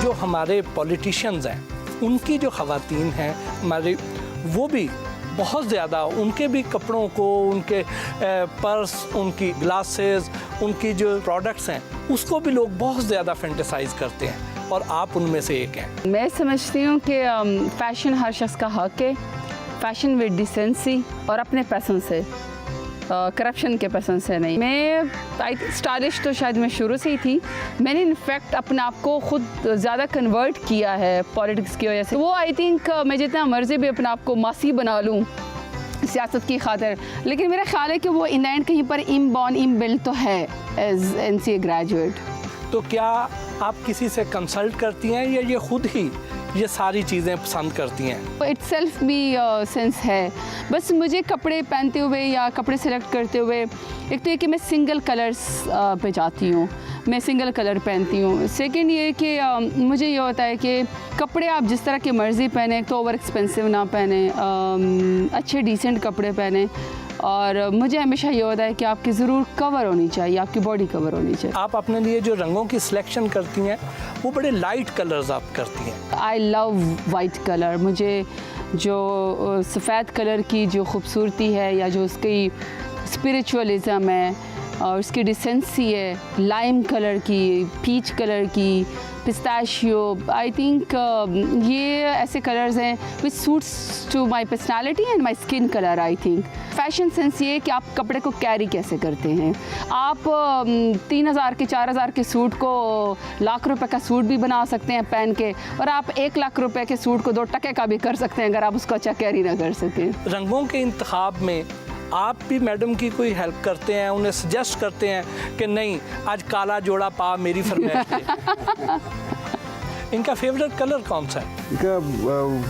जो हमारे पॉलिटिशियंस हैं, उनकी जो ख़वातीन हैं हमारी, वो भी बहुत ज़्यादा उनके भी कपड़ों को, उनके पर्स, उनकी ग्लासेस, उनकी जो प्रोडक्ट्स हैं, उसको भी लोग बहुत ज़्यादा फैंटेसाइज करते हैं, और आप उनमें से एक हैं। मैं समझती हूँ कि फ़ैशन हर शख्स का हक़ है, फ़ैशन विद डिसेंसी और अपने पैसों से, करप्शन के पैसों से नहीं। मैं स्टाइलिश तो शायद मैं शुरू से ही थी, मैंने इनफैक्ट अपने आप को खुद ज़्यादा कन्वर्ट किया है पॉलिटिक्स की वजह से। वो आई थिंक मैं जितना मर्ज़ी भी अपने आप को मासी बना लूँ सियासत की खातिर, लेकिन मेरा ख्याल है कि वो इन एंड कहीं पर इम बॉर्न इम बिल्ड तो है एज NCA ग्रेजुएट। तो क्या आप किसी से कंसल्ट करती हैं या ये खुद ही ये सारी चीज़ें पसंद करती हैं? इट्सेल्फ भी सेंस है, बस मुझे कपड़े पहनते हुए या कपड़े सेलेक्ट करते हुए एक तो ये कि मैं सिंगल कलर्स पे जाती हूँ, मैं सिंगल कलर पहनती हूँ। सेकंड ये कि मुझे ये होता है कि कपड़े आप जिस तरह के मर्ज़ी पहने, तो ओवर एक्सपेंसिव ना पहने, अच्छे डिसेंट कपड़े पहने, और मुझे हमेशा ये होता है कि आपकी ज़रूर कवर होनी चाहिए, आपकी बॉडी कवर होनी चाहिए। आप अपने लिए जो रंगों की सिलेक्शन करती हैं वो बड़े लाइट कलर्स आप करती हैं। I love white colour. मुझे जो सफ़ेद कलर की जो खूबसूरती है या जो उसकी स्पिरिचुअलिज़म है और उसकी डिसेंसी है, लाइम कलर की, पीच कलर की, पिस्ताशियो, आई थिंक ये ऐसे कलर्स हैं which suits to my personality and my skin colour. I think fashion sense ये कि आप कपड़े को कैरी कैसे करते हैं। आप 3000 के 4000 के सूट को लाख रुपए का सूट भी बना सकते हैं पहन के, और आप 1 लाख रुपए के सूट को 2 टके का भी कर सकते हैं अगर आप उसको अच्छा कैरी ना कर सकें। रंगों के इंतखाब में आप भी मैडम की कोई हेल्प करते हैं, उन्हें सजेस्ट करते हैं कि नहीं आज काला जोड़ा पा मेरी फरमाइश पे? इनका फेवरेट कलर कौन सा है? इनका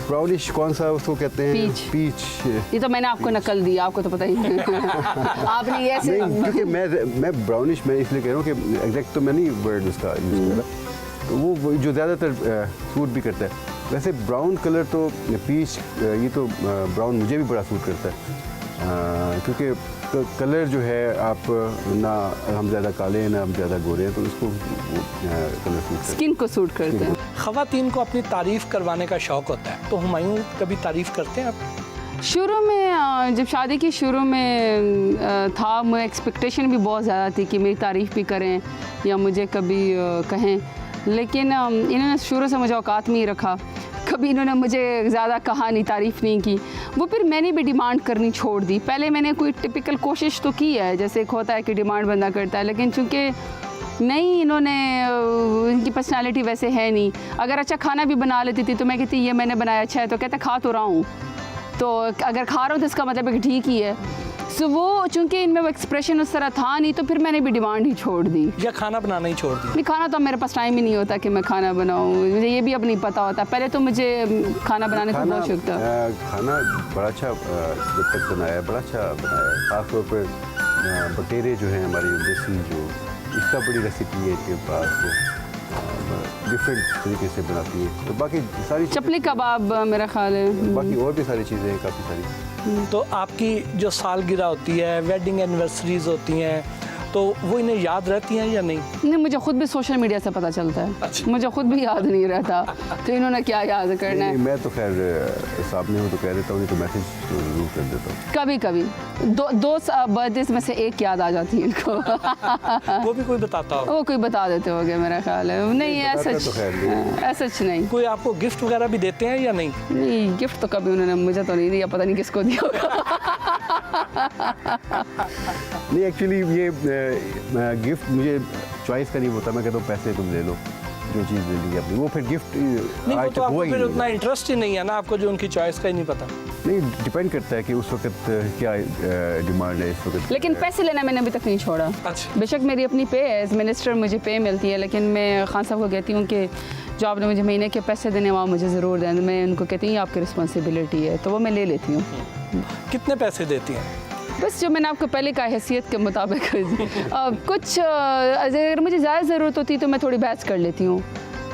ब्राउनिश कौन सा उसको कहते हैं? पीच। ये तो मैंने आपको नकल दी, आपको तो पता ही नहीं। आपने ये ऐसे नहीं, क्योंकि मैं ब्राउनिश मैं इसलिए कह रहा हूँ कि एग्जैक्ट तो मैं नहीं वर्ड उसका यूज़ कर रहा, तो वो जो ज़्यादातर सूट भी करता है। वैसे ब्राउन कलर तो पीच, ये तो ब्राउन मुझे भी बड़ा सूट करता है, क्योंकि कलर जो है आप ना हम ज़्यादा काले हैं ना हम ज़्यादा गोरे हैं, तो उसको कलर सूट स्किन को सूट करते हैं। ख़वातीन को अपनी तारीफ़ करवाने का शौक़ होता है, तो हुमायूं कभी तारीफ़ करते हैं आप? शुरू में जब शादी की शुरू में था, मुझे एक्सपेक्टेशन भी बहुत ज़्यादा थी कि मेरी तारीफ़ भी करें या मुझे कभी कहें, लेकिन इन्होंने शुरू से मुझे औकात में ही रखा, कभी इन्होंने मुझे ज़्यादा कहा नहीं, तारीफ़ नहीं की। वो फिर मैंने भी डिमांड करनी छोड़ दी। पहले मैंने कोई टिपिकल कोशिश तो की है, जैसे एक होता है कि डिमांड बंदा करता है, लेकिन चूँकि नहीं, इन्होंने इनकी पर्सनालिटी वैसे है नहीं। अगर अच्छा खाना भी बना लेती थी तो मैं कहती ये मैंने बनाया अच्छा है, तो कहते खा तो रहा हूँ, तो अगर खा रहा हूँ तो इसका मतलब है कि ठीक ही है। सो वो चूँकि इनमें वो एक्सप्रेशन उस तरह था नहीं, तो फिर मैंने भी डिमांड ही छोड़ दी, या खाना बनाना ही छोड़ दी? नहीं, खाना तो मेरे पास टाइम ही नहीं होता कि मैं खाना बनाऊँ, मुझे ये भी अब नहीं पता होता। पहले तो मुझे खाना बनाने का बहुत शौक था। खाना बड़ा अच्छा जब तक बनाया, बड़ा अच्छा बनाया, खासतौर पर बटेरे जो हैं हमारी देसी, जो इसका बड़ी रेसिपी है इनके पास, डिफरेंट तरीके से बनाती है। तो बाकी सारी चपली कबाब मेरा ख्याल है, बाकी और भी सारी चीज़ें हैं, काफ़ी सारी। तो आपकी जो सालगिरह होती है, वेडिंग एनिवर्सरीज होती हैं, तो वो इन्हें याद रहती हैं या नहीं? नहीं, मुझे खुद भी सोशल मीडिया से पता चलता है। अच्छा। मुझे खुद भी याद नहीं रहता, तो इन्होंने क्या याद करना है। मैं तो खैर सामने हूँ तो कह देता हूँ, नहीं तो मैसेज तो ज़रूर कर देता हूँ। कभी कभी दो बर्थडे में से एक याद आ जाती है इनको। वो भी कोई बताता हो? वो कोई बता देते होंगे मेरा ख्याल है। नहीं, ऐसा सच नहीं। कोई आपको गिफ्ट वगैरह भी देते हैं या नहीं? नहीं, गिफ्ट तो कभी उन्होंने मुझे तो नहीं दिया, पता नहीं किसको दिया होगा। नहीं, एक्चुअली ये गिफ्ट मुझे चॉइस का नहीं होता, मैं कहता हूँ पैसे तुम ले लो, जो चीज़ ले ली अपनी, वो फिर गिफ्ट नहीं, वो तो आपको फिर उतना इंटरेस्ट ही नहीं है ना, आपको जो उनकी चॉइस का ही नहीं पता। नहीं, डिपेंड करता है कि उस वक्त क्या डिमांड है इस वक्त। लेकिन पैसे लेना मैंने अभी तक नहीं छोड़ा। अच्छा। बेशक मेरी अपनी पे है, एज मिनिस्टर मुझे पे मिलती है, लेकिन मैं खान साहब को कहती हूँ कि जो आपने मुझे महीने के पैसे देने वहाँ मुझे ज़रूर दें। मैं उनको कहती हूँ आपकी रिस्पॉन्सिबिलिटी है, तो वो मैं ले लेती हूँ। कितने पैसे देती हैं? बस जो मैंने आपको पहले कहा, हैसियत के मुताबिक। कुछ अगर मुझे ज़्यादा ज़रूरत होती है तो मैं थोड़ी बहस कर लेती हूँ,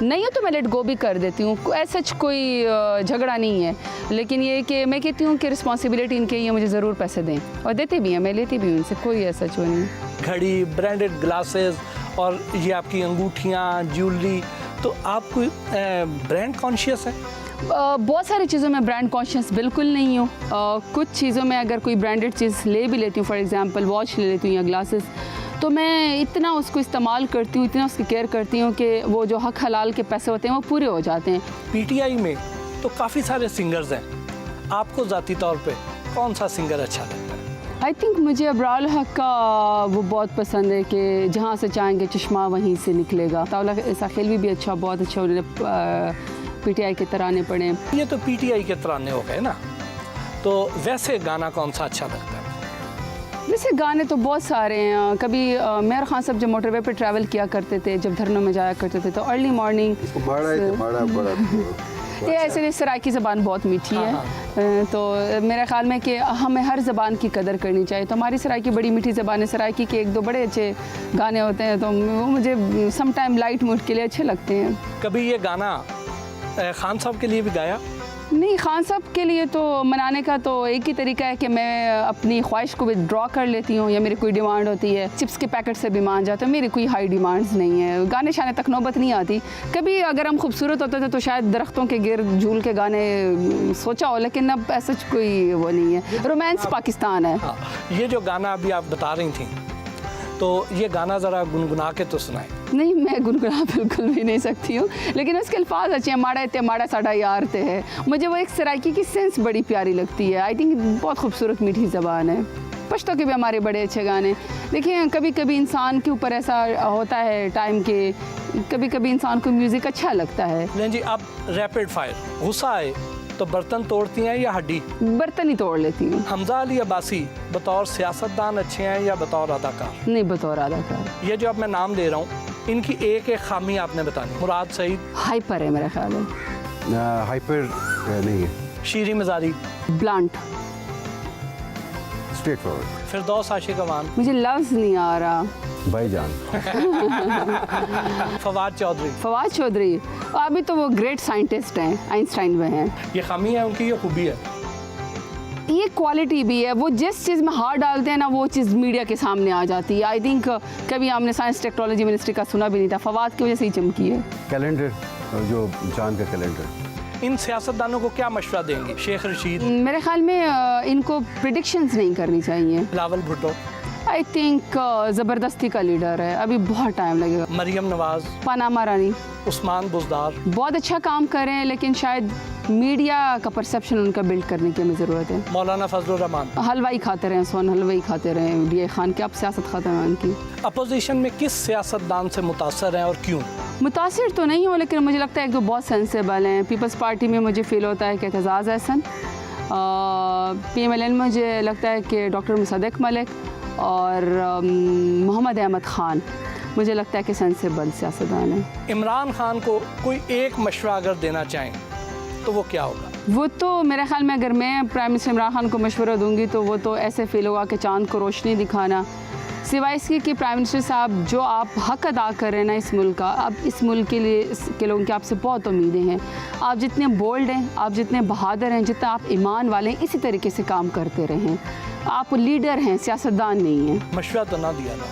नहीं हो तो मैं लेट गो भी कर देती हूँ। ऐसा कोई झगड़ा नहीं है, लेकिन ये कि मैं कहती हूँ कि रिस्पॉन्सिबिलिटी इनके, ये मुझे ज़रूर पैसे दें, और देते भी हैं, मैं लेती भी हूँ उनसे, कोई ऐसा नहीं। घड़ी, ब्रांडेड ग्लासेस और ये आपकी अंगूठियाँ, ज्वेलरी, तो आप कोई ब्रांड कॉन्शियस है? बहुत सारी चीज़ों में ब्रांड कॉन्शियस बिल्कुल नहीं हूँ। कुछ चीज़ों में अगर कोई ब्रांडेड चीज़ ले भी लेती हूँ, फॉर एग्जांपल वॉच ले लेती हूँ या ग्लासेस, तो मैं इतना उसको इस्तेमाल करती हूँ, इतना उसकी केयर करती हूँ कि वो जो हक हलाल के पैसे होते हैं वो पूरे हो जाते हैं। पीटीआई में तो काफ़ी सारे सिंगर्स हैं, आपको ज़ाती तौर पे कौन सा सिंगर अच्छा लगता है? आई थिंक मुझे अबरार हक का वो बहुत पसंद है कि जहाँ से चाहेंगे चश्मा वहीं से निकलेगा। तावला साखिल भी अच्छा, बहुत अच्छा उन्होंने पीटीआई के तराने पढ़े। ये तो पीटीआई के तराने हो गए ना, तो वैसे गाना कौन सा अच्छा लगता है? वैसे गाने तो बहुत सारे हैं। कभी मेहर खान साहब जब मोटरवे पे ट्रैवल किया करते थे, जब धरनों में जाया करते थे, तो अर्ली मॉर्निंग ये ऐसे सराइकी ज़बान बहुत मीठी है। तो मेरे ख्याल में कि हमें हर ज़बान की कदर करनी चाहिए। तो हमारी सराइकी बड़ी मीठी ज़बान है, सराइकी के एक दो बड़े अच्छे गाने होते हैं, तो वो मुझे सम टाइम लाइट मूड के लिए अच्छे लगते हैं। कभी ये गाना खान साहब के लिए भी गाया? नहीं, खान साहब के लिए तो मनाने का तो एक ही तरीका है कि मैं अपनी ख्वाहिश को विड्रॉ कर लेती हूँ, या मेरी कोई डिमांड होती है चिप्स के पैकेट से भी मान जाते हैं। मेरी कोई हाई डिमांड्स नहीं है, गाने शाने तक नौबत नहीं आती। कभी अगर हम खूबसूरत होते थे तो शायद दरख्तों के गिर्द झूल के गाने सोचा हो, लेकिन अब ऐसा कोई वो नहीं है। रोमांस पाकिस्तान है। हाँ, ये जो गाना अभी आप बता रही थी, तो ये गाना ज़रा गुनगुना के तो सुनाए। नहीं, मैं गुनगुना बिल्कुल भी नहीं सकती हूँ, लेकिन उसके अल्फाज अच्छे हैं। माड़ा ते माड़ा साढ़ा यार ते है, मुझे वो एक सराइकी की सेंस बड़ी प्यारी लगती है। आई थिंक बहुत खूबसूरत मीठी ज़बान है। पश्तो के भी हमारे बड़े अच्छे गाने। देखिए, कभी कभी इंसान के ऊपर ऐसा होता है टाइम के, कभी कभी इंसान को म्यूज़िक अच्छा लगता है। लेकिन जी, आप रैपिड फायर, गुस्सा आए तो बर्तन तोड़ती हैं या हड्डी? बर्तन ही तोड़ लेती हूँ। हमजा अली अब्बासी बतौर सियासतदान अच्छे हैं या बतौर अदाकार? नहीं, बतौर अदाकार। ये जो अब मैं नाम दे रहा हूँ, इनकी एक एक खामी आपने बतानी। मुराद सईद हाइपर है मेरा ख्याल है। हाइपर नहीं है। Shireen Mazari blunt. Straightforward. Firdous Ashiq Awan. मुझे लफ्ज़ नहीं आ रहा। भाईजान। फवाद चौधरी। फवाद चौधरी अभी तो वो ग्रेट साइंटिस्ट हैं, आइंस्टाइन में हैं। ये खामी है उनकी, ये खूबी है, ये क्वालिटी भी है। वो जिस चीज़ में हाथ डालते हैं ना, वो चीज़ मीडिया के सामने आ जाती है। आई थिंक कभी हमने साइंस टेक्नोलॉजी मिनिस्ट्री का सुना भी नहीं था, फवाद की वजह से ही चमकी है। कैलेंडर, जो चांद का कैलेंडर। इन सियासतदानों को क्या मशवरा देंगे? शेख रशीद। मेरे ख्याल में इनको प्रिडिक्शंस नहीं करनी चाहिए। बिलावल भुट्टो। आई थिंक ज़बरदस्ती का लीडर है, अभी बहुत टाइम लगेगा। मरियम नवाज। पनामा रानी। उस्मान बुज़दार। बहुत अच्छा काम कर रहे हैं, लेकिन शायद मीडिया का परसेप्शन उनका बिल्ड करने की हमें ज़रूरत है। मौलाना फजलुर रहमान। हलवाई खाते रहे, सोन हलवाई खाते रहे डीए खान के, अब सियासत ख़त्म है उनकी। अपोजिशन में किस सियासतदान से मुतासर हैं और क्यों? मुतासिर तो नहीं हो, लेकिन मुझे लगता है एक तो बहुत सेंसेबल हैं। पीपल्स पार्टी में मुझे फ़ील होता है कि एतजाज़ एहसन, PMLN में मुझे लगता है कि डॉक्टर मुसद्दिक़ मलिक और मोहम्मद अहमद ख़ान मुझे लगता है कि सेंसेबल सियासतदान है। इमरान खान को कोई एक मशवरा अगर देना चाहें तो वो क्या होगा? वो तो मेरे ख्याल में अगर मैं प्राइम मिनिस्टर इमरान खान को मशवरा दूंगी तो वो तो ऐसे फील होगा कि चांद को रोशनी दिखाना, सिवाय इसके कि प्राइम मिनिस्टर साहब जो आप हक अदा कर रहे हैं ना इस मुल्क का, अब इस मुल्क के लिए के लोगों की आपसे बहुत उम्मीदें हैं। आप जितने बोल्ड हैं, आप जितने बहादुर हैं, जितना आप ईमान वाले हैं, इसी तरीके से काम करते रहें। आप लीडर हैं, सियासतदान नहीं हैं। मशवरा तो ना दिया ना।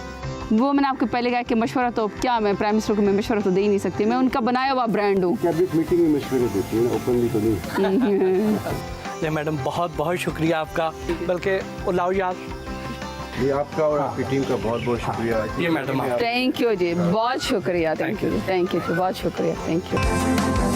वो मैंने आपको पहले कहा कि मशवरा तो क्या, मैं प्राइम मिनिस्टर को मैं मशवरा तो दे ही नहीं सकती, मैं उनका बनाया हुआ ब्रांड हूँ। कैबिनेट मीटिंग में मशवरे देती है, ओपनली तो नहीं। नहीं मैडम, बहुत बहुत शुक्रिया आपका, बल्कि लाओ यार, ये आपका और आपकी टीम का बहुत बहुत शुक्रिया। ये मैडम आप। थैंक यू जी, बहुत शुक्रिया। थैंक यू, बहुत शुक्रिया, थैंक यू।